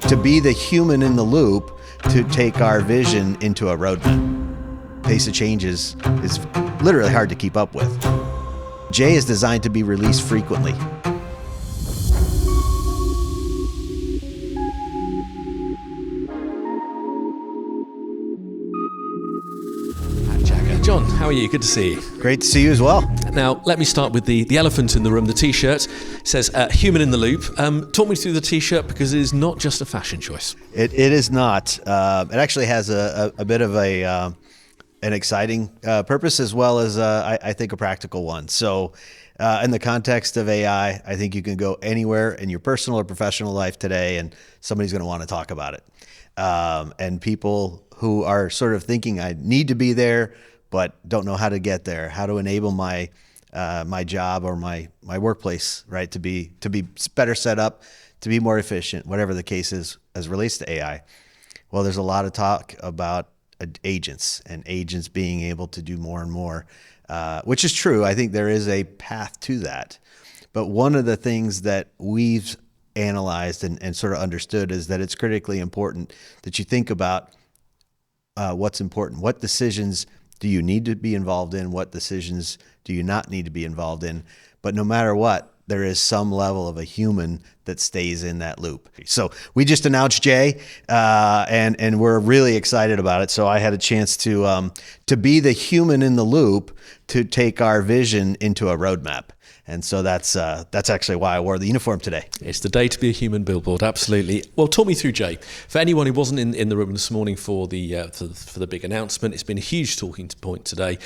to be the human in the loop to take our vision into a roadmap. Pace of change is literally hard to keep up with. J is designed to be released frequently. Jaggaer. Jon, how are you? Good to see you. Great to see you as well. Now, let me start with the elephant in the room, the T-shirt. It says, human in the loop. Talk me through the T-shirt, because it is not just a fashion choice. It is not. It actually has a bit of an exciting purpose, as well as, I think, a practical one. So in the context of AI, I think you can go anywhere in your personal or professional life today, and somebody's going to want to talk about it. And people who are sort of thinking, I need to be there, but don't know how to get there, how to enable my job or my workplace, right, to be better set up, to be more efficient, whatever the case is as relates to AI. Well, there's a lot of talk about agents and agents being able to do more and more, which is true. I think there is a path to that. But one of the things that we've analyzed and sort of understood is that it's critically important that you think about what's important. What decisions do you need to be involved in? What decisions do you not need to be involved in? But no matter what, there is some level of a human that stays in that loop. So we just announced J, and we're really excited about it. So I had a chance to be the human in the loop to take our vision into a roadmap. And so that's actually why I wore the uniform today. It's the day to be a human billboard, absolutely. Well, talk me through J. For anyone who wasn't in the room this morning for the big announcement, it's been a huge talking point today.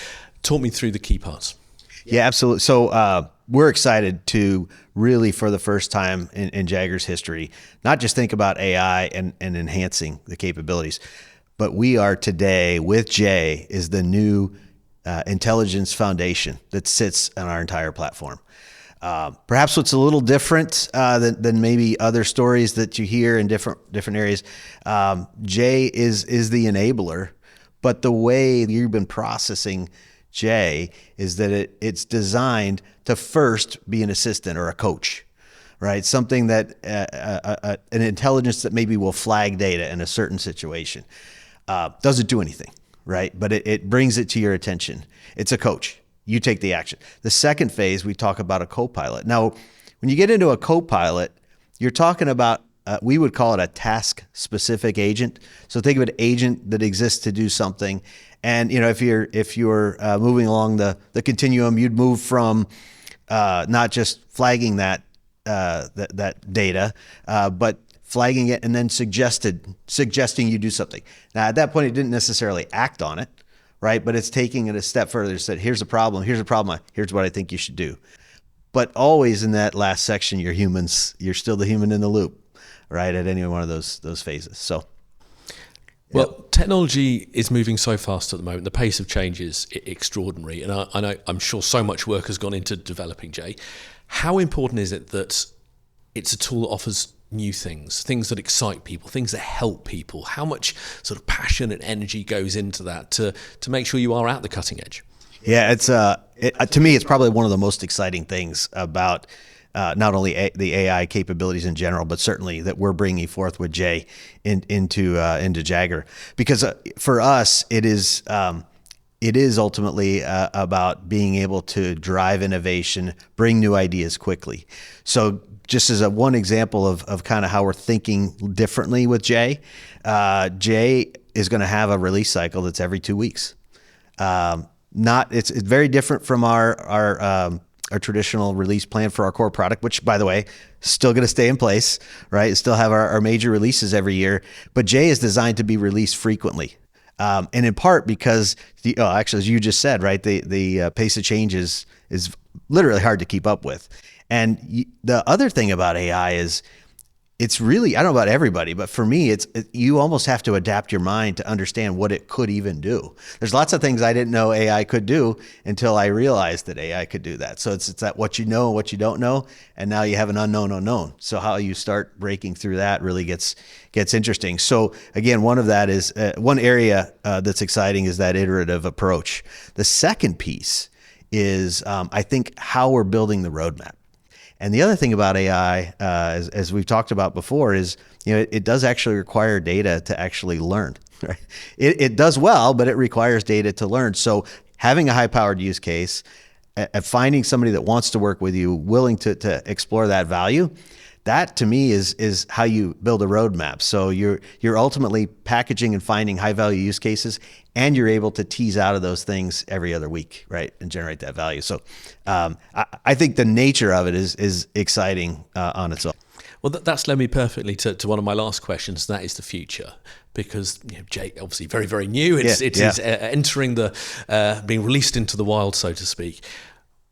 Talk me through the key parts. Yeah, absolutely. So we're excited to really, for the first time in Jaggaer's history, not just think about AI and enhancing the capabilities, but we are today with J is the new intelligence foundation that sits on our entire platform. Perhaps what's a little different than maybe other stories that you hear in different areas, J is the enabler, but the way you've been processing J is that it's designed to first be an assistant or a coach, right? Something that an intelligence that maybe will flag data in a certain situation. Doesn't do anything, right? But it brings it to your attention. It's a coach. You take the action. The second phase, we talk about a co-pilot. Now, when you get into a co-pilot, you're talking about, we would call it a task-specific agent. So think of an agent that exists to do something. And if you're moving along the continuum, you'd move from not just flagging that data, but flagging it and then suggesting you do something. Now, at that point, it didn't necessarily act on it, right? But it's taking it a step further. It said, here's a problem, here's what I think you should do. But always in that last section, you're humans. You're still the human in the loop, right? At any one of those phases. So. Well, technology is moving so fast at the moment. The pace of change is extraordinary. And I'm sure so much work has gone into developing J. How important is it that it's a tool that offers new things that excite people, things that help people? How much sort of passion and energy goes into that to make sure you are at the cutting edge? Yeah, it's to me, it's probably one of the most exciting things about not only the AI capabilities in general, but certainly that we're bringing forth with J into Jaggaer, because for us it is ultimately about being able to drive innovation, bring new ideas quickly. So just as one example of kind of how we're thinking differently with J, J is going to have a release cycle that's every 2 weeks. It's very different from our traditional release plan for our core product, which, by the way, is still going to stay in place, right? Still have our major releases every year, but J is designed to be released frequently. And in part because, actually, as you just said, right, the pace of change is literally hard to keep up with. And the other thing about AI is it's really, I don't know about everybody, but for me, you almost have to adapt your mind to understand what it could even do. There's lots of things I didn't know AI could do until I realized that AI could do that. So it's that what you know and what you don't know, and now you have an unknown unknown. So how you start breaking through that really gets interesting. So again, one of that is one area that's exciting is that iterative approach. The second piece is I think how we're building the roadmap. And the other thing about AI, as we've talked about before, is it does actually require data to actually learn. Right? It does well, but it requires data to learn. So having a high-powered use case, finding somebody that wants to work with you, willing to explore that value, that to me is how you build a roadmap. So you're ultimately packaging and finding high value use cases, and you're able to tease out of those things every other week, right, and generate that value. So I think the nature of it is exciting on its own. Well, that's led me perfectly to one of my last questions. That is the future, because Jay, obviously very, very new. It is entering being released into the wild, so to speak.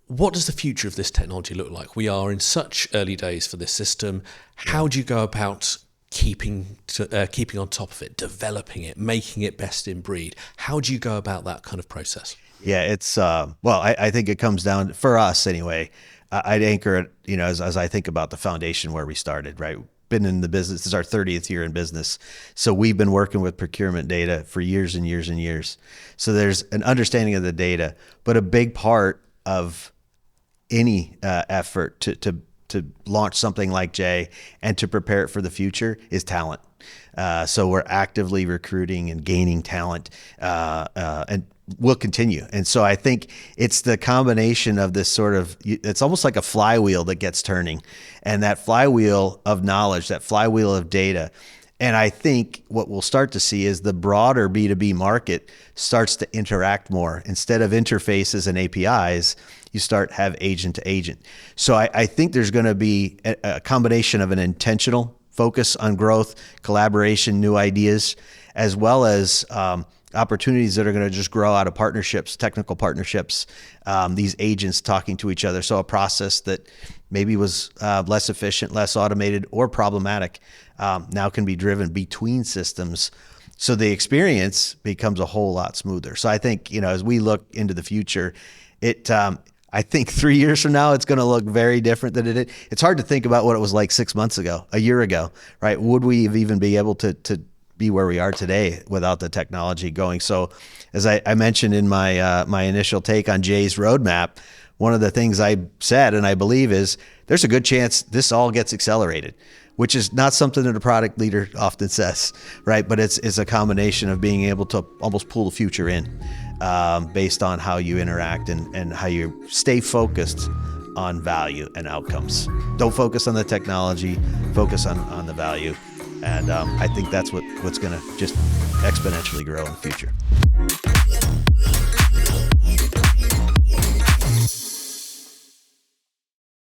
What does the future of this technology look like? We are in such early days for this system. How do you go about keeping on top of it, developing it, making it best in breed? How do you go about that kind of process? Yeah, it's I think it comes down, for us anyway, I'd anchor it, as I think about the foundation where we started, right? Been in the business, this is our 30th year in business. So we've been working with procurement data for years and years and years. So there's an understanding of the data, but a big part of any effort to launch something like Jay and to prepare it for the future is talent. So we're actively recruiting and gaining talent, and we'll continue. And so I think it's the combination of this it's almost like a flywheel that gets turning, and that flywheel of knowledge, that flywheel of data. And I think what we'll start to see is the broader B2B market starts to interact more. Instead of interfaces and APIs, you have agent to agent. So I think there's going to be a combination of an intentional focus on growth, collaboration, new ideas, as well as opportunities that are going to just grow out of partnerships, technical partnerships, these agents talking to each other. So a process that maybe was less efficient, less automated, or problematic now can be driven between systems. So the experience becomes a whole lot smoother. So I think, as we look into the future, I think 3 years from now, it's going to look very different than it did. It's hard to think about what it was like 6 months ago, a year ago, right? Would we have even be able to be where we are today without the technology going? So as I mentioned in my initial take on Jay's roadmap, one of the things I said, and I believe, is there's a good chance this all gets accelerated, which is not something that a product leader often says, right? But it's a combination of being able to almost pull the future in based on how you interact and how you stay focused on value and outcomes. Don't focus on the technology, focus on the value. And I think that's what's going to just exponentially grow in the future.